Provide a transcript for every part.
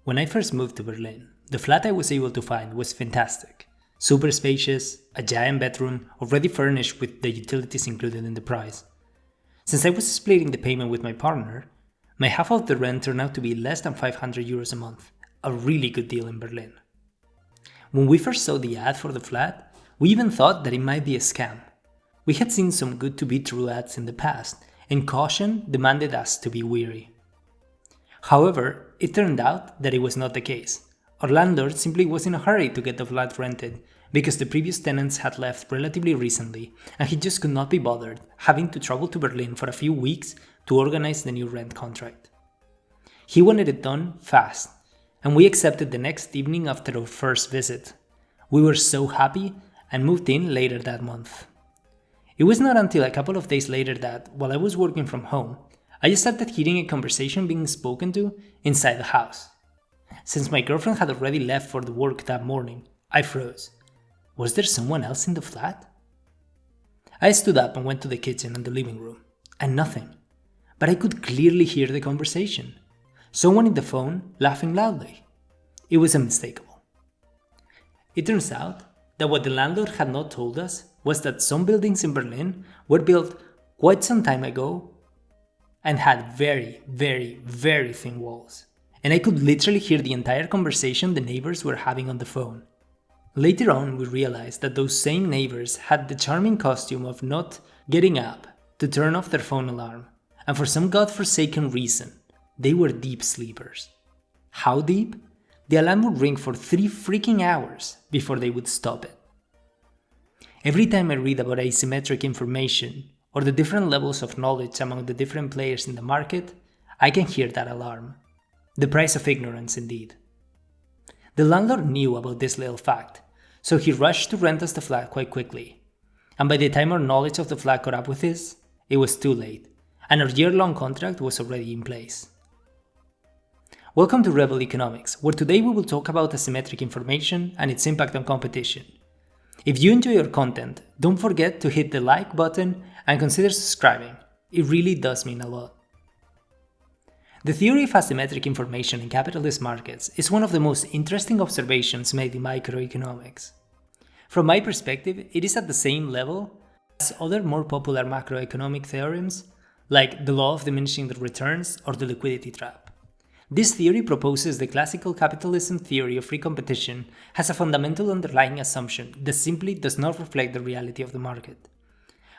When I first moved to Berlin, the flat I was able to find was fantastic. Super spacious, a giant bedroom, already furnished with the utilities included in the price. Since I was splitting the payment with my partner, my half of the rent turned out to be less than 500 euros a month, a really good deal in Berlin. When we first saw the ad for the flat, we even thought that it might be a scam. We had seen some good to be true ads in the past, and caution demanded us to be wary. However, it turned out that it was not the case. Our landlord simply was in a hurry to get the flat rented because the previous tenants had left relatively recently and he just could not be bothered having to travel to Berlin for a few weeks to organize the new rent contract. He wanted it done fast, and we accepted the next evening after our first visit. We were so happy and moved in later that month. It was not until a couple of days later that, while I was working from home, I started hearing a conversation being spoken to inside the house. Since my girlfriend had already left for the work that morning, I froze. Was there someone else in the flat? I stood up and went to the kitchen and the living room, and nothing. But I could clearly hear the conversation. Someone in the phone laughing loudly. It was unmistakable. It turns out that what the landlord had not told us was that some buildings in Berlin were built quite some time ago and had very, very, very thin walls. And I could literally hear the entire conversation the neighbors were having on the phone. Later on, we realized that those same neighbors had the charming costume of not getting up to turn off their phone alarm, and for some godforsaken reason, they were deep sleepers. How deep? The alarm would ring for 3 freaking hours before they would stop it. Every time I read about asymmetric information or the different levels of knowledge among the different players in the market, I can hear that alarm. The price of ignorance, indeed. The landlord knew about this little fact, so he rushed to rent us the flat quite quickly. And by the time our knowledge of the flat caught up with his, it was too late, and our year-long contract was already in place. Welcome to Rebel Economics, where today we will talk about asymmetric information and its impact on competition. If you enjoy our content, don't forget to hit the like button and consider subscribing. It really does mean a lot. The theory of asymmetric information in capitalist markets is one of the most interesting observations made in microeconomics. From my perspective, it is at the same level as other more popular macroeconomic theorems, like the law of diminishing returns or the liquidity trap. This theory proposes the classical capitalism theory of free competition has a fundamental underlying assumption that simply does not reflect the reality of the market.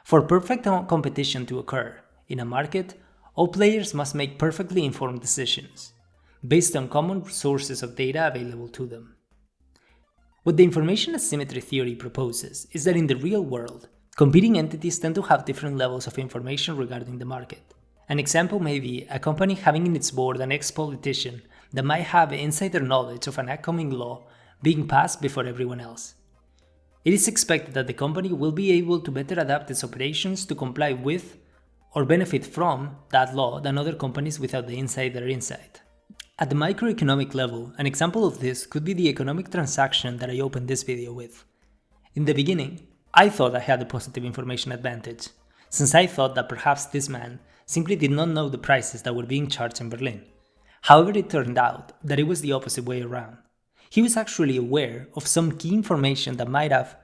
For perfect competition to occur in a market, all players must make perfectly informed decisions, based on common sources of data available to them. What the information asymmetry theory proposes is that in the real world, competing entities tend to have different levels of information regarding the market. An example may be a company having in its board an ex-politician that might have insider knowledge of an upcoming law being passed before everyone else. It is expected that the company will be able to better adapt its operations to comply with or benefit from that law than other companies without the insider insight. At the microeconomic level, an example of this could be the economic transaction that I opened this video with. In the beginning, I thought I had a positive information advantage, since I thought that perhaps this man simply did not know the prices that were being charged in Berlin. However, it turned out that it was the opposite way around. He was actually aware of some key information that might have,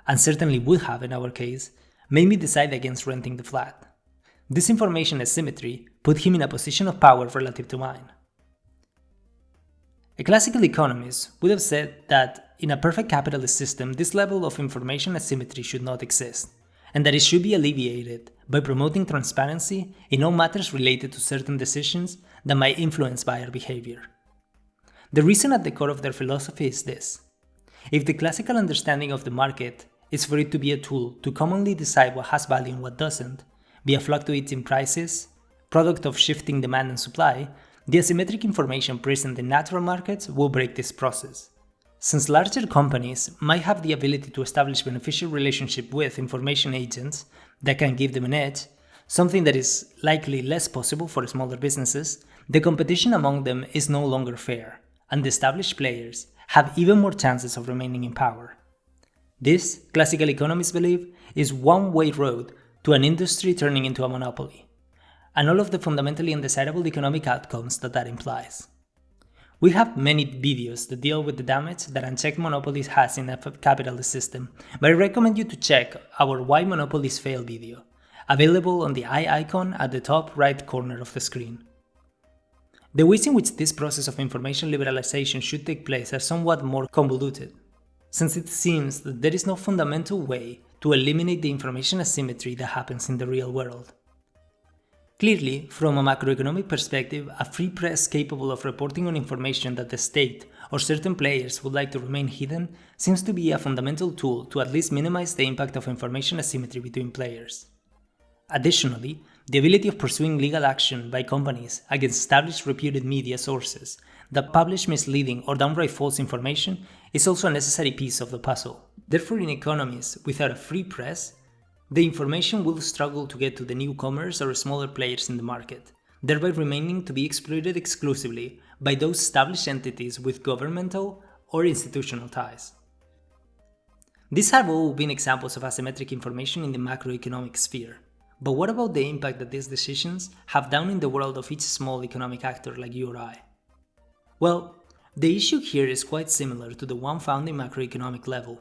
and certainly would have in our case, made me decide against renting the flat. This information asymmetry put him in a position of power relative to mine. A classical economist would have said that in a perfect capitalist system, this level of information asymmetry should not exist, and that it should be alleviated by promoting transparency in all matters related to certain decisions that might influence buyer behavior. The reason at the core of their philosophy is this: if the classical understanding of the market is for it to be a tool to commonly decide what has value and what doesn't, via fluctuating prices, product of shifting demand and supply, the asymmetric information present in natural markets will break this process. Since larger companies might have the ability to establish beneficial relationship with information agents that can give them an edge, something that is likely less possible for smaller businesses, the competition among them is no longer fair, and the established players have even more chances of remaining in power. This, classical economists believe, is one-way road to an industry turning into a monopoly, and all of the fundamentally undesirable economic outcomes that implies. We have many videos that deal with the damage that unchecked monopolies has in a capitalist system, but I recommend you to check our Why Monopolies Fail video, available on the eye icon at the top right corner of the screen. The ways in which this process of information liberalization should take place are somewhat more convoluted, since it seems that there is no fundamental way to eliminate the information asymmetry that happens in the real world. Clearly, from a macroeconomic perspective, a free press capable of reporting on information that the state or certain players would like to remain hidden seems to be a fundamental tool to at least minimize the impact of information asymmetry between players. Additionally, the ability of pursuing legal action by companies against established reputed media sources that publish misleading or downright false information is also a necessary piece of the puzzle. Therefore, in economies without a free press, the information will struggle to get to the newcomers or smaller players in the market, thereby remaining to be exploited exclusively by those established entities with governmental or institutional ties. These have all been examples of asymmetric information in the macroeconomic sphere. But what about the impact that these decisions have down in the world of each small economic actor like you or I? Well, the issue here is quite similar to the one found in macroeconomic level,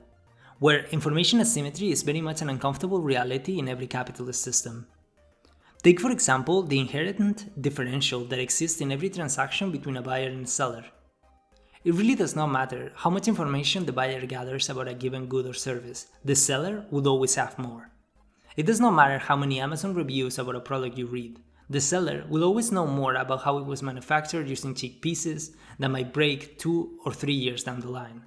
where information asymmetry is very much an uncomfortable reality in every capitalist system. Take for example the inherent differential that exists in every transaction between a buyer and a seller. It really does not matter how much information the buyer gathers about a given good or service, the seller would always have more. It does not matter how many Amazon reviews about a product you read, the seller will always know more about how it was manufactured using cheap pieces that might break 2 or 3 years down the line.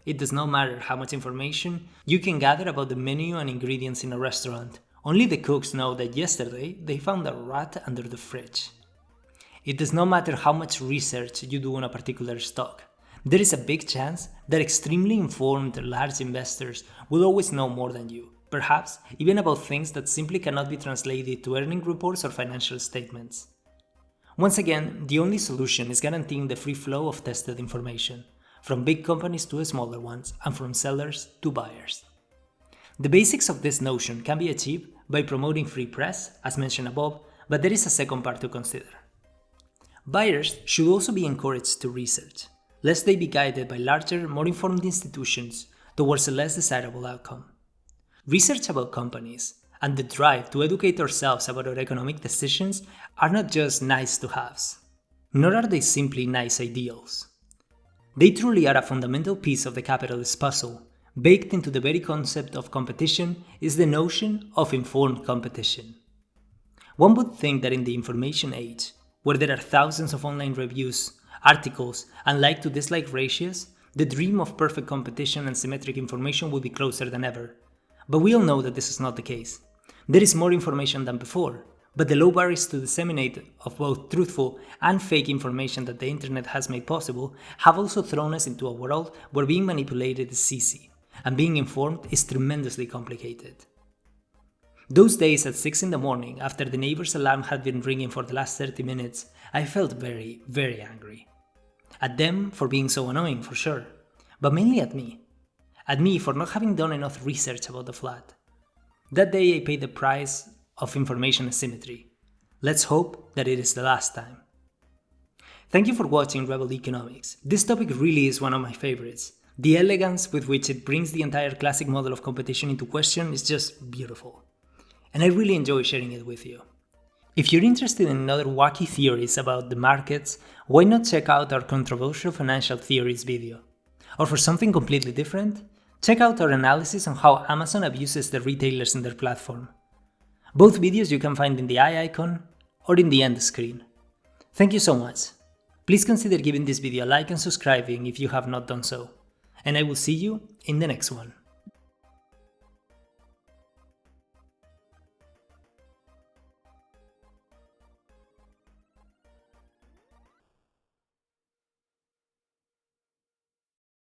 It does not matter how much information you can gather about the menu and ingredients in a restaurant, only the cooks know that yesterday they found a rat under the fridge. It does not matter how much research you do on a particular stock. There is a big chance that extremely informed large investors will always know more than you, perhaps even about things that simply cannot be translated to earning reports or financial statements. Once again, the only solution is guaranteeing the free flow of tested information, from big companies to smaller ones, and from sellers to buyers. The basics of this notion can be achieved by promoting free press, as mentioned above, but there is a second part to consider. Buyers should also be encouraged to research, lest they be guided by larger, more informed institutions towards a less desirable outcome. Research about companies and the drive to educate ourselves about our economic decisions are not just nice to haves, nor are they simply nice ideals. They truly are a fundamental piece of the capitalist puzzle. Baked into the very concept of competition is the notion of informed competition. One would think that in the information age, where there are thousands of online reviews, articles, and like to dislike ratios, the dream of perfect competition and symmetric information would be closer than ever. But we all know that this is not the case. There is more information than before, but the low barriers to disseminate of both truthful and fake information that the internet has made possible have also thrown us into a world where being manipulated is easy, and being informed is tremendously complicated. Those days at 6 in the morning, after the neighbor's alarm had been ringing for the last 30 minutes, I felt very, very angry. At them for being so annoying, for sure, but mainly at me. At me for not having done enough research about the flat. That day I paid the price of information asymmetry. Let's hope that it is the last time. Thank you for watching Rebel Economics. This topic really is one of my favorites. The elegance with which it brings the entire classic model of competition into question is just beautiful. And I really enjoy sharing it with you. If you're interested in other wacky theories about the markets, why not check out our controversial financial theories video? Or for something completely different, check out our analysis on how Amazon abuses the retailers in their platform. Both videos you can find in the eye icon or in the end screen. Thank you so much. Please consider giving this video a like and subscribing if you have not done so. And I will see you in the next one.